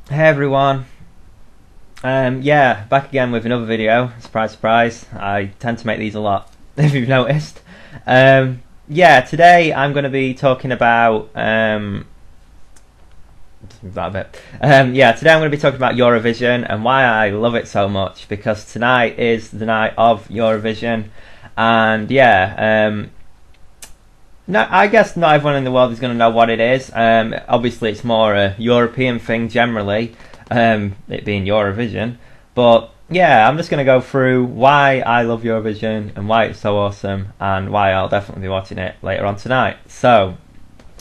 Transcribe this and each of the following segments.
Hey everyone. Yeah, back again with another video. Surprise, surprise. I tend to make these a lot, if you've noticed. Yeah, today I'm going to be talking about that bit. Yeah, today I'm going to be talking about Eurovision and why I love it so much. Because tonight is the night of Eurovision, and yeah, no, I guess not everyone in the world is going to know what it is. Obviously, it's more a European thing generally, it being Eurovision. But yeah, I'm just going to go through why I love Eurovision and why it's so awesome and why I'll definitely be watching it later on tonight. So,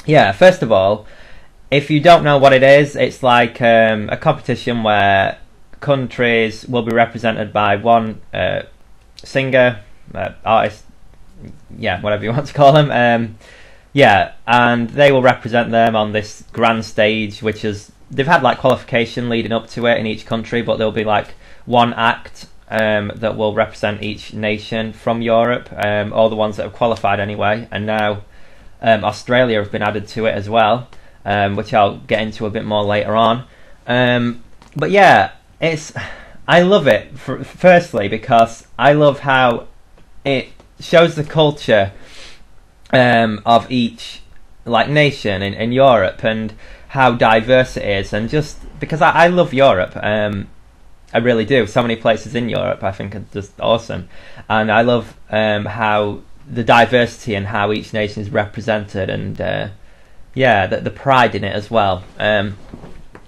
yeah, first of all, if you don't know what it is, it's like a competition where countries will be represented by one singer, artist, yeah, whatever you want to call them. Yeah, and they will represent them on this grand stage, which is they've had like qualification leading up to it in each country, but there'll be like one act that will represent each nation from Europe, all the ones that have qualified anyway, and now Australia have been added to it as well, which I'll get into a bit more later on. But yeah, I love it firstly because I love how it shows the culture of each like nation in Europe and how diverse it is, and just because I love Europe, I really do. So many places in Europe I think are just awesome, and I love how the diversity and how each nation is represented, and yeah, the pride in it as well, in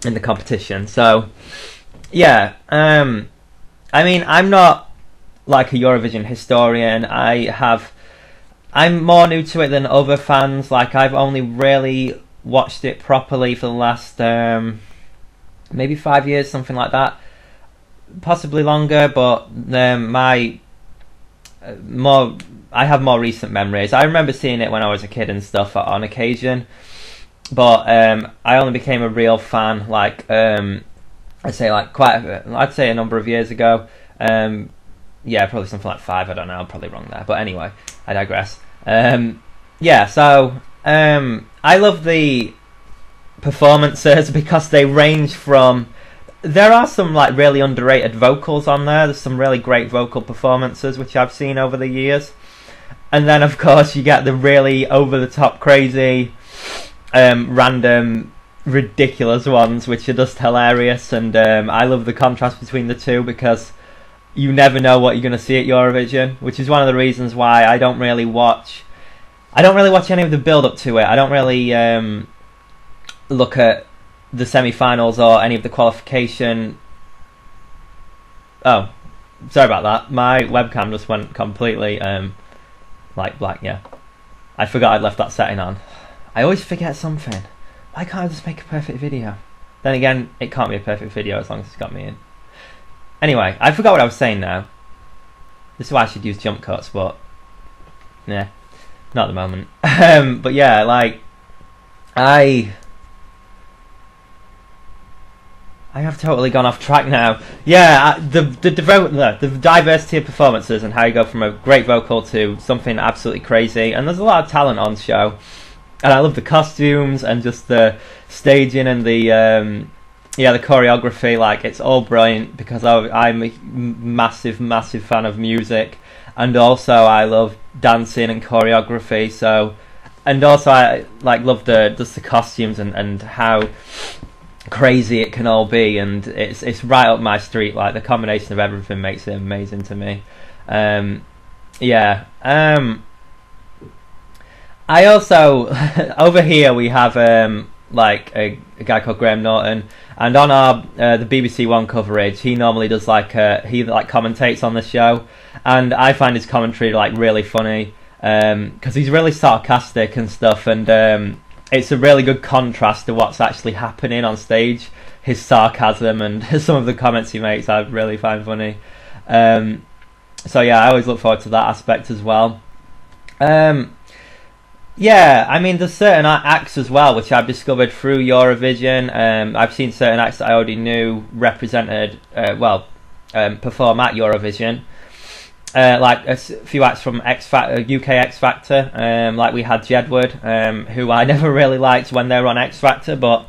the competition. So yeah, I mean, I'm not like a Eurovision historian. I'm more new to it than other fans. Like, I've only really watched it properly for the last maybe 5 years, something like that, possibly longer. But I have more recent memories. I remember seeing it when I was a kid and stuff on occasion, but I only became a real fan like I'd say a number of years ago. Yeah, probably something like 5, I don't know, I'm probably wrong there. But anyway, I digress. Yeah, so I love the performances because they range from... There are some like really underrated vocals on there. There's some really great vocal performances which I've seen over the years. And then of course you get the really over-the-top crazy, random, ridiculous ones which are just hilarious. And I love the contrast between the two because you never know what you're going to see at Eurovision, which is one of the reasons why I don't really watch any of the build up to it. I don't really look at the semi-finals or any of the qualification. Oh, sorry about that. My webcam just went completely like black. Yeah, I forgot I'd left that setting on. I always forget something. Why can't I just make a perfect video? Then again, it can't be a perfect video as long as it's got me in. Anyway, I forgot what I was saying now. This is why I should use jump cuts, but yeah, not at the moment. But yeah, like I have totally gone off track now. Yeah, the diversity of performances and how you go from a great vocal to something absolutely crazy, and there's a lot of talent on show, and I love the costumes and just the staging and the yeah, the choreography. Like, it's all brilliant because I'm a massive fan of music, and also I love dancing and choreography. So, and also I like love just the costumes and how crazy it can all be, and it's right up my street. Like, the combination of everything makes it amazing to me. Yeah. I also over here we have like a guy called Graham Norton, and on our the BBC One coverage, he normally does like he like commentates on the show, and I find his commentary like really funny because he's really sarcastic and stuff, and it's a really good contrast to what's actually happening on stage. His sarcasm and some of the comments he makes I really find funny. So yeah, I always look forward to that aspect as well. Yeah, I mean, there's certain acts as well which I've discovered through Eurovision. I've seen certain acts that I already knew represented, perform at Eurovision. like a few acts from UK X Factor. Like we had Jedward, who I never really liked when they were on X Factor, but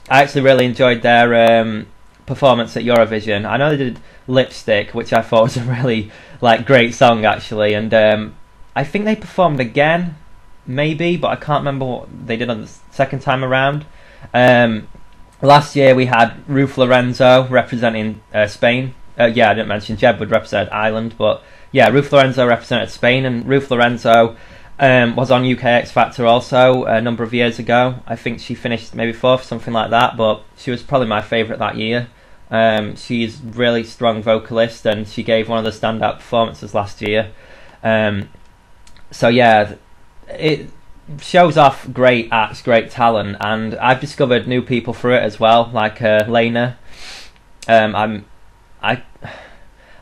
I actually really enjoyed their performance at Eurovision. I know they did Lipstick, which I thought was a really like great song actually, and I think they performed again, maybe, but I can't remember what they did on the second time around. Last year we had Ruth Lorenzo representing Spain. Yeah, I didn't mention Jedward represented Ireland, but yeah, Ruth Lorenzo represented Spain, and Ruth Lorenzo was on UK X Factor also a number of years ago. I think she finished maybe 4th, something like that, but she was probably my favourite that year. She's a really strong vocalist, and she gave one of the standout performances last year. So yeah, it shows off great acts, great talent, and I've discovered new people through it as well, like Lena. I'm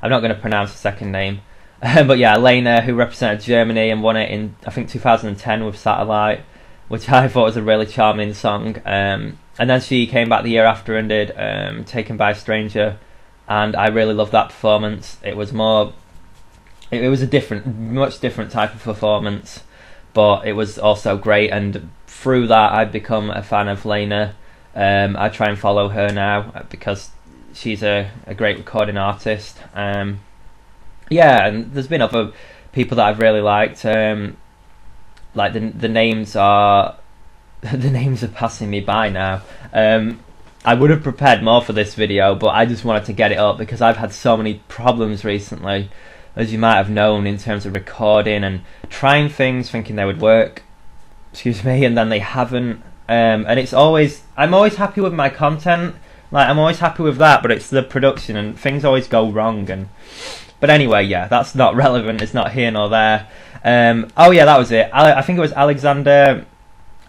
not going to pronounce the second name, but yeah, Lena, who represented Germany and won it in I think 2010 with Satellite, which I thought was a really charming song. And then she came back the year after and did Taken by a Stranger, and I really loved that performance. It was more, it was a much different type of performance, but it was also great, and through that I've become a fan of Lena. I try and follow her now because she's a great recording artist. Yeah, and there's been other people that I've really liked. Like the names are the names are passing me by now. I would have prepared more for this video, but I just wanted to get it up because I've had so many problems recently, as you might have known, in terms of recording and trying things thinking they would work, excuse me, and then they haven't. And I'm always happy with my content, like I'm always happy with that, but it's the production and things always go wrong. But anyway, yeah, that's not relevant, it's not here nor there. Oh yeah, that was it. I think it was Alexander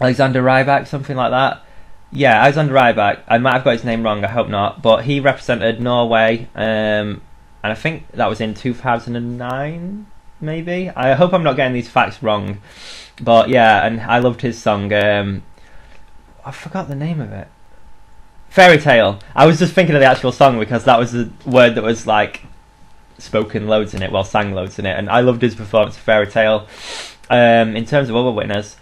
Rybak, something like that. Yeah, Alexander Rybak. I might have got his name wrong, I hope not, but he represented Norway, and I think that was in 2009, maybe. I hope I'm not getting these facts wrong, but yeah, and I loved his song. I forgot the name of it. Fairy Tale. I was just thinking of the actual song because that was the word that was like spoken loads in it, well, sang loads in it, and I loved his performance of Fairy Tale. In terms of other winners,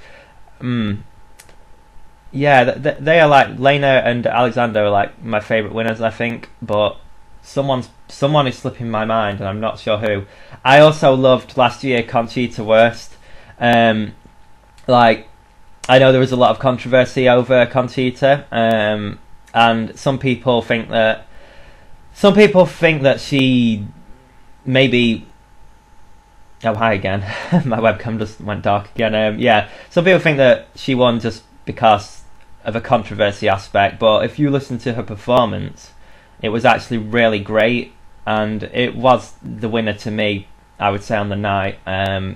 yeah, they are like Lena and Alexander are like my favourite winners, I think, but someone is slipping my mind and I'm not sure who. I also loved last year Conchita Wurst. Like, I know there was a lot of controversy over Conchita, and some people think that she maybe. Oh, hi again. My webcam just went dark again. Yeah, some people think that she won just because of a controversy aspect, but if you listen to her performance, it was actually really great, and it was the winner to me, I would say, on the night.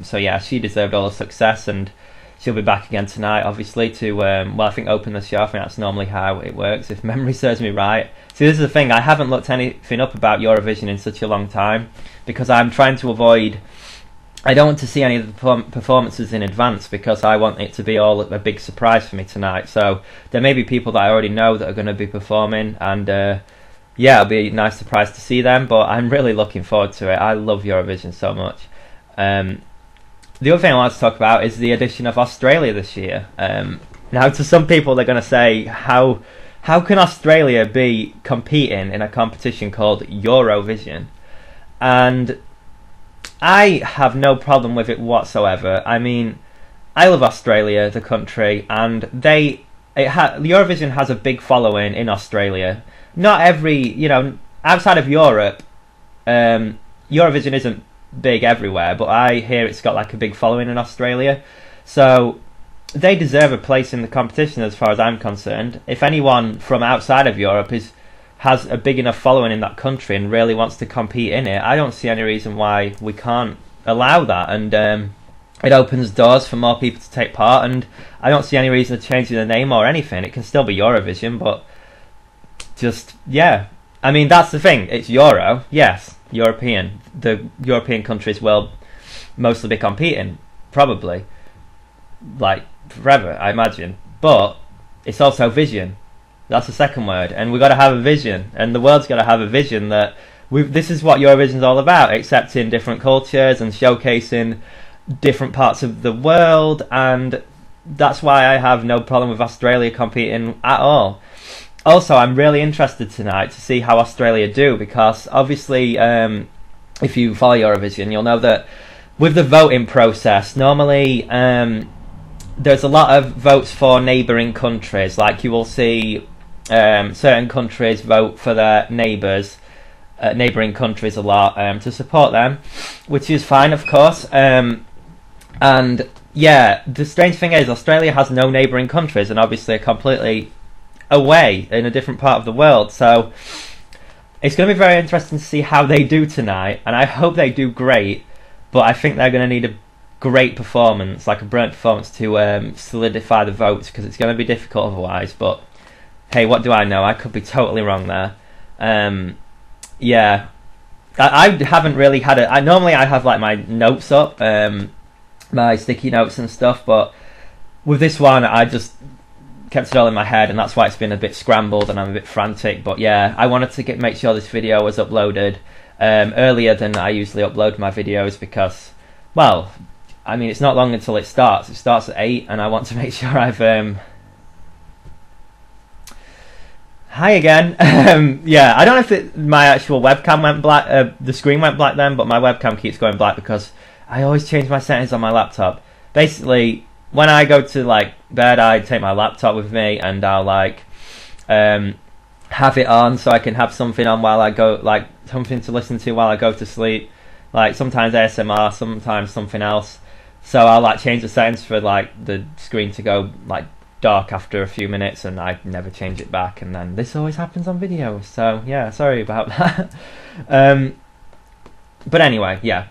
So yeah, she deserved all the success, and she'll be back again tonight, obviously, to well, I think open the show. I think that's normally how it works, if memory serves me right. See, this is the thing, I haven't looked anything up about Eurovision in such a long time, because I'm trying to avoid. I don't want to see any of the performances in advance because I want it to be all a big surprise for me tonight. So there may be people that I already know that are going to be performing, and yeah, it'll be a nice surprise to see them, but I'm really looking forward to it. I love Eurovision so much. The other thing I want to talk about is the addition of Australia this year. Now, to some people, they're going to say, how can Australia be competing in a competition called Eurovision? And I have no problem with it whatsoever. I mean, I love Australia, the country, and Eurovision has a big following in Australia. Not every, outside of Europe, Eurovision isn't big everywhere, but I hear it's got like a big following in Australia. So they deserve a place in the competition as far as I'm concerned. If anyone from outside of Europe has a big enough following in that country and really wants to compete in it, I don't see any reason why we can't allow that, and it opens doors for more people to take part, and I don't see any reason to change the name or anything. It can still be Eurovision, but just, yeah, I mean, that's the thing, it's Euro, yes, European, the European countries will mostly be competing, probably, like, forever, I imagine, but it's also vision. That's the second word, and we've got to have a vision, and the world's got to have a vision that this is what Eurovision's all about, accepting different cultures and showcasing different parts of the world, and that's why I have no problem with Australia competing at all. Also, I'm really interested tonight to see how Australia do, because obviously if you follow Eurovision, you'll know that with the voting process, normally there's a lot of votes for neighbouring countries. Like, you will see certain countries vote for their neighbouring countries a lot to support them, which is fine, of course. And yeah, the strange thing is Australia has no neighbouring countries, and obviously are completely away in a different part of the world. So it's going to be very interesting to see how they do tonight, and I hope they do great. But I think they're going to need a great performance, like a brilliant performance, to solidify the votes, because it's going to be difficult otherwise. But hey, what do I know? I could be totally wrong there. Yeah, I haven't really had it. Normally I have like my notes up, my sticky notes and stuff, but with this one I just kept it all in my head, and that's why it's been a bit scrambled and I'm a bit frantic. But yeah, I wanted to make sure this video was uploaded earlier than I usually upload my videos, because, well, I mean, it's not long until it starts. It starts at 8, and I want to make sure I've hi again. Yeah, I don't know if my actual webcam went black, the screen went black then, but my webcam keeps going black because I always change my settings on my laptop. Basically, when I go to like bed, I take my laptop with me, and I'll like have it on so I can have something on while I go, like something to listen to while I go to sleep. Like sometimes ASMR, sometimes something else. So I'll like change the settings for like the screen to go like dark after a few minutes, and I never change it back, and then this always happens on video. So yeah, sorry about that. But anyway, yeah.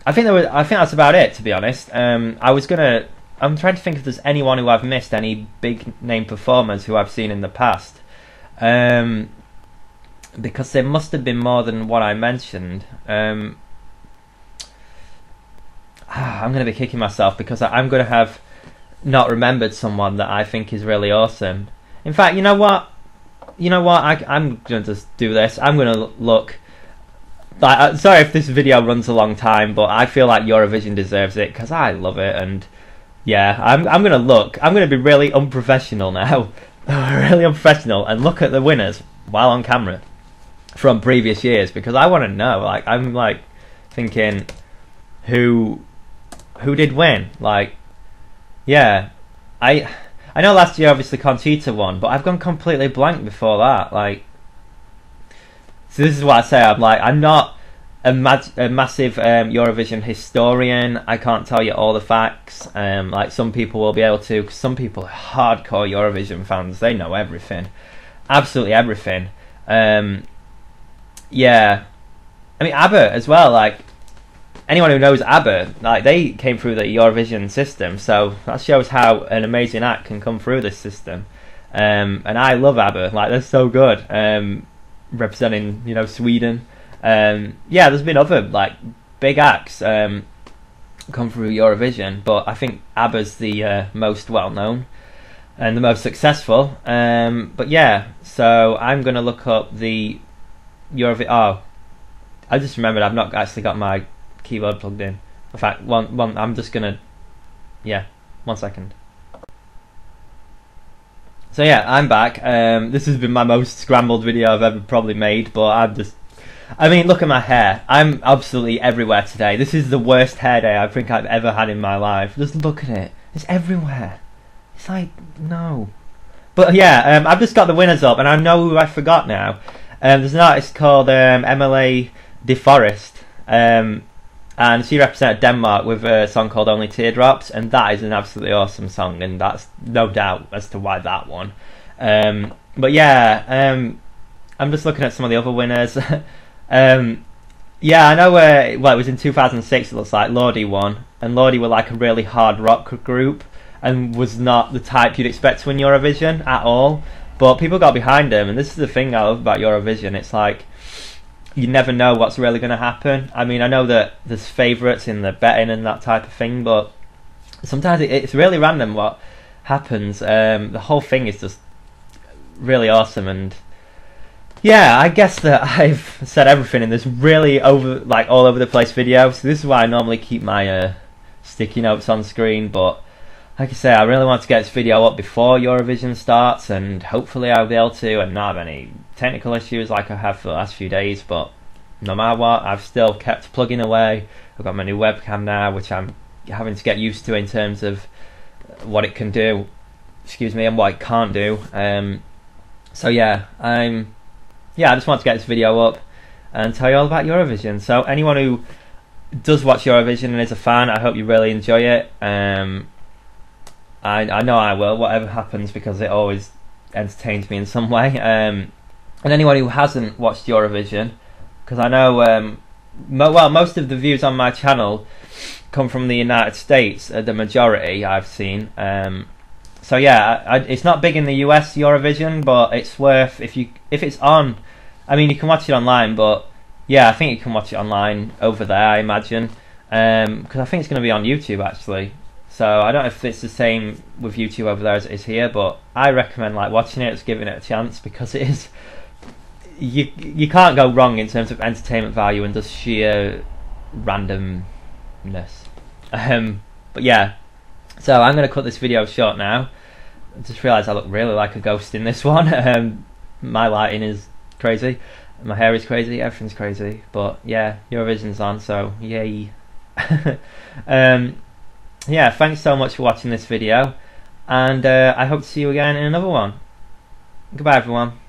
I think that's about it, to be honest. I'm trying to think if there's anyone who I've missed, any big name performers who I've seen in the past, because there must have been more than what I mentioned. I'm going to be kicking myself because I'm going to have not remembered someone that I think is really awesome. In fact, you know what? I'm going to just do this. I'm going to look. Like, sorry if this video runs a long time, but I feel like Eurovision deserves it because I love it. And yeah, I'm going to look. I'm going to be really unprofessional now, really unprofessional, and look at the winners while on camera from previous years, because I want to know. Like, I'm like thinking, who did win? Like, yeah, I know last year obviously Conchita won, but I've gone completely blank before that. Like, so this is what I say. I'm not a massive Eurovision historian. I can't tell you all the facts. Like some people will be able to, 'cause some people are hardcore Eurovision fans. They know everything, absolutely everything. Yeah, I mean ABBA as well. Like, anyone who knows ABBA, like, they came through the Eurovision system, so that shows how an amazing act can come through this system. And I love ABBA. Like, they're so good. Representing, Sweden. Yeah, there's been other like big acts come through Eurovision, but I think ABBA's the most well known and the most successful. But yeah, so I'm gonna look up the Eurovision. Oh, I just remembered I've not actually got my keyboard plugged in. In fact, one I'm just gonna, yeah, 1 second. So yeah, I'm back. This has been my most scrambled video I've ever probably made, but I mean, look at my hair. I'm absolutely everywhere today. This is the worst hair day I think I've ever had in my life. Just look at it. It's everywhere. It's like, no. But yeah, I've just got the winners up, and I know who I forgot now. There's an artist called Emily DeForest, and she represented Denmark with a song called Only Teardrops, and that is an absolutely awesome song, and that's no doubt as to why that won. But yeah, I'm just looking at some of the other winners. Yeah, I know it was in 2006, it looks like Lordi won, and Lordi were like a really hard rock group and was not the type you'd expect to win Eurovision at all, but people got behind them, and this is the thing I love about Eurovision. It's like, you never know what's really going to happen. I mean, I know that there's favourites in the betting and that type of thing, but sometimes it's really random what happens. The whole thing is just really awesome, and yeah, I guess that I've said everything in this really all over the place video. So this is why I normally keep my sticky notes on screen. But like I say, I really want to get this video up before Eurovision starts, and hopefully I'll be able to and not have any technical issues like I have for the last few days. But no matter what, I've still kept plugging away. I've got my new webcam now, which I'm having to get used to in terms of what it can do, and what it can't do. So yeah, I just want to get this video up and tell you all about Eurovision. So anyone who does watch Eurovision and is a fan, I hope you really enjoy it. I know I will, whatever happens, because it always entertains me in some way. And anyone who hasn't watched Eurovision, because I know most of the views on my channel come from the United States, the majority I've seen. So yeah, it's not big in the US, Eurovision, but it's worth, if it's on. I mean, you can watch it online, but yeah, I think you can watch it online over there, I imagine, because I think it's going to be on YouTube actually. So I don't know if it's the same with YouTube over there as it is here, but I recommend watching it, just giving it a chance, because it is. You can't go wrong in terms of entertainment value and just sheer randomness. But yeah, so I'm going to cut this video short now. I just realised I look really like a ghost in this one. My lighting is crazy, my hair is crazy, everything's crazy. But yeah, Eurovision's on, so yay. Yeah, thanks so much for watching this video, and I hope to see you again in another one. Goodbye everyone.